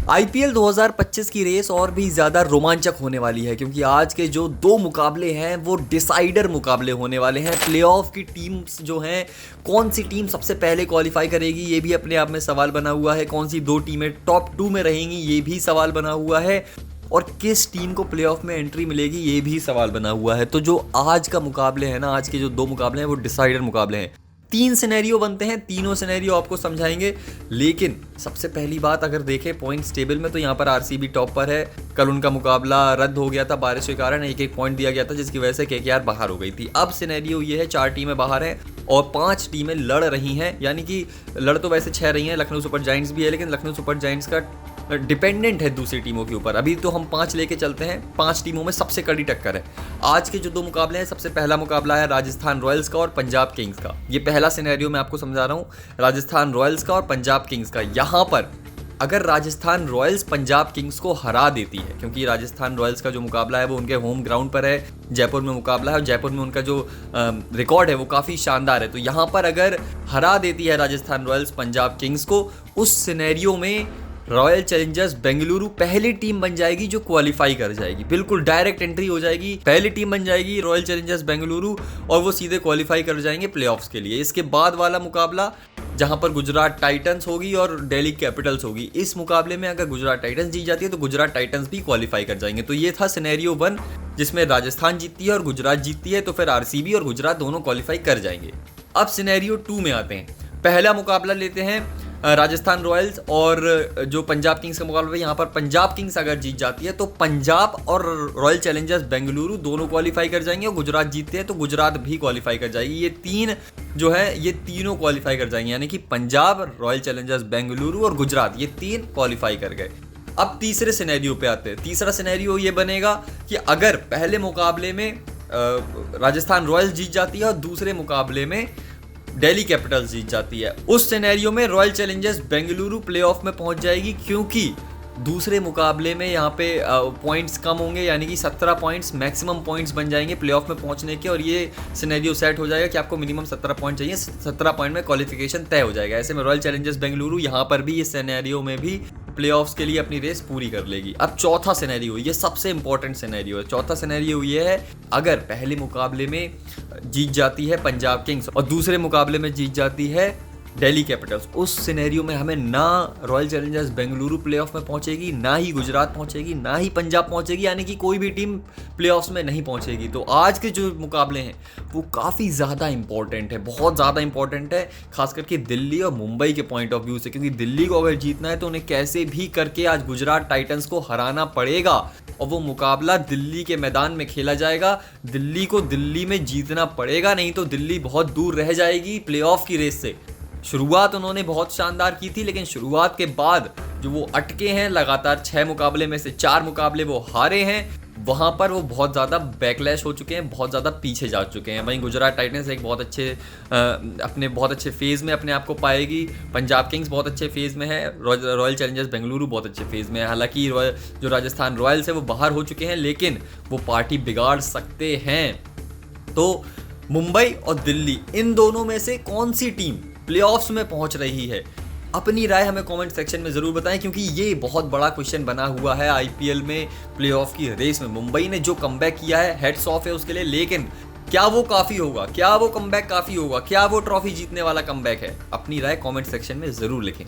IPL 2025 की race और भी ज़्यादा रोमांचक होने वाली है क्योंकि आज के जो दो मुकाबले हैं वो डिसाइडर मुकाबले होने वाले हैं। प्लेऑफ की टीम्स जो हैं, कौन सी टीम सबसे पहले क्वालिफाई करेगी ये भी अपने आप में सवाल बना हुआ है। कौन सी दो टीमें टॉप 2 में रहेंगी ये भी सवाल बना हुआ है। और किस टीम को प्लेऑफ में एंट्री मिलेगी ये भी सवाल बना हुआ है। तो जो आज का मुकाबले है ना, आज के जो दो मुकाबले हैं वो डिसाइडर मुकाबले हैं। 3 सिनेरियो बनते हैं, तीनों सिनेरियो आपको समझाएंगे। लेकिन सबसे पहली बात अगर देखें पॉइंट्स टेबल में तो यहाँ पर आरसीबी टॉप पर है। कल उनका मुकाबला रद्द हो गया था बारिश के कारण, एक पॉइंट दिया गया था जिसकी वजह से केकेआर बाहर हो गई थी। अब सिनेरियो ये है 4 टीमें बाहर हैं और 5 टीमें लड़ रही हैं, यानी कि लड़ तो वैसे 6 रही हैं। लखनऊ सुपर जायंट्स भी है लेकिन लखनऊ सुपर जायंट्स का डिपेंडेंट है दूसरी टीमों के ऊपर। अभी तो हम 5 लेके चलते हैं, 5 टीमों में सबसे कड़ी टक्कर है। आज के जो दो मुकाबले हैं, सबसे पहला मुकाबला है राजस्थान रॉयल्स का और पंजाब किंग्स का। ये पहला सिनेरियो मैं आपको समझा रहा हूँ, राजस्थान रॉयल्स का और पंजाब किंग्स का। यहाँ पर अगर राजस्थान रॉयल्स पंजाब किंग्स को हरा देती है, क्योंकि राजस्थान रॉयल्स का जो मुकाबला है वो उनके होम ग्राउंड पर है, जयपुर में मुकाबला है और जयपुर में उनका जो रिकॉर्ड है वो काफ़ी शानदार है। तो यहाँ पर अगर हरा देती है राजस्थान रॉयल्स पंजाब किंग्स को, उस सिनेरियो में रॉयल चैलेंजर्स बेंगलुरु पहली टीम बन जाएगी जो क्वालिफाई कर जाएगी। बिल्कुल डायरेक्ट एंट्री हो जाएगी, पहली टीम बन जाएगी रॉयल चैलेंजर्स बेंगलुरु और वो सीधे क्वालिफाई कर जाएंगे प्लेऑफ्स के लिए। इसके बाद वाला मुकाबला जहां पर गुजरात टाइटंस होगी और दिल्ली कैपिटल्स होगी। इस मुकाबले में अगर गुजरात टाइटंस जीत जाती है तो गुजरात टाइटंस भी क्वालिफाई कर जाएंगे। तो ये था सिनेरियो 1 जिसमें राजस्थान जीतती है और गुजरात जीतती है, तो फिर आरसीबी और गुजरात दोनों क्वालिफाई कर जाएंगे। अब सिनेरियो 2 में आते हैं। पहला मुकाबला लेते हैं राजस्थान रॉयल्स और जो पंजाब किंग्स का मुकाबला है। यहाँ पर पंजाब किंग्स अगर जीत जाती है तो पंजाब और रॉयल चैलेंजर्स बेंगलुरु दोनों क्वालिफाई कर जाएंगे और गुजरात जीतते हैं तो गुजरात भी क्वालिफाई कर जाएगी। ये 3 जो है ये तीनों क्वालिफाई कर जाएंगे, यानी कि पंजाब, रॉयल चैलेंजर्स बेंगलुरु और गुजरात, ये 3 क्वालिफाई कर गए। अब तीसरे सिनेरियो पे आते हैं। तीसरा सिनेरियो ये बनेगा कि अगर पहले मुकाबले में राजस्थान रॉयल्स जीत जाती है और दूसरे मुकाबले में दिल्ली कैपिटल्स जीत जाती है, उस सिनेरियो में रॉयल चैलेंजर्स बेंगलुरु प्लेऑफ में पहुंच जाएगी, क्योंकि दूसरे मुकाबले में यहाँ पे पॉइंट्स कम होंगे, यानी कि 17 पॉइंट्स मैक्सिमम पॉइंट्स बन जाएंगे प्लेऑफ में पहुंचने के। और ये सिनेरियो सेट हो जाएगा कि आपको मिनिमम 17 पॉइंट चाहिए, 17 पॉइंट में क्वालिफिकेशन तय हो जाएगा। ऐसे में रॉयल चैलेंजर्स बेंगलुरु यहाँ पर भी इस सिनेरियो में भी प्लेऑफ्स के लिए अपनी रेस पूरी कर लेगी। अब चौथा सिनेरियो, ये सबसे इंपॉर्टेंट सिनेरियो है। चौथा सिनेरियो ये है अगर पहले मुकाबले में जीत जाती है पंजाब किंग्स और दूसरे मुकाबले में जीत जाती है दिल्ली कैपिटल्स, उस सिनेरियो में हमें ना रॉयल चैलेंजर्स बेंगलुरु प्लेऑफ में पहुंचेगी, ना ही गुजरात पहुंचेगी, ना ही पंजाब पहुंचेगी, यानी कि कोई भी टीम प्लेऑफ्स में नहीं पहुंचेगी। तो आज के जो मुकाबले हैं वो काफ़ी ज़्यादा इंपॉर्टेंट है, बहुत ज़्यादा इंपॉर्टेंट है, खास करके दिल्ली और मुंबई के पॉइंट ऑफ व्यू से, क्योंकि दिल्ली को अगर जीतना है तो उन्हें कैसे भी करके आज गुजरात टाइटंस को हराना पड़ेगा और वो मुकाबला दिल्ली के मैदान में खेला जाएगा। दिल्ली को दिल्ली में जीतना पड़ेगा, नहीं तो दिल्ली बहुत दूर रह जाएगी प्लेऑफ की रेस से। शुरुआत उन्होंने बहुत शानदार की थी, लेकिन शुरुआत के बाद जो वो अटके हैं, लगातार 6 मुकाबले में से 4 मुकाबले वो हारे हैं, वहाँ पर वो बहुत ज़्यादा बैकलैश हो चुके हैं, बहुत ज़्यादा पीछे जा चुके हैं। वहीं गुजरात टाइटंस एक बहुत अच्छे फेज़ में अपने आप को पाएगी, पंजाब किंग्स बहुत अच्छे फेज़ में है, रॉयल चैलेंजर्स बेंगलुरु बहुत अच्छे फेज़ में है। हालांकि जो राजस्थान रॉयल्स है वो बाहर हो चुके हैं, लेकिन वो पार्टी बिगाड़ सकते हैं। तो मुंबई और दिल्ली, इन दोनों में से कौन सी टीम प्लेऑफ्स में पहुंच रही है? अपनी राय हमें कमेंट सेक्शन में ज़रूर बताएं, क्योंकि ये बहुत बड़ा क्वेश्चन बना हुआ है आईपीएल में। प्लेऑफ की रेस में मुंबई ने जो कमबैक किया है, हेड्स ऑफ है उसके लिए, लेकिन क्या वो काफ़ी होगा? क्या वो कमबैक काफ़ी होगा? क्या वो ट्रॉफी जीतने वाला कमबैक है? अपनी राय कमेंट सेक्शन में ज़रूर लिखें।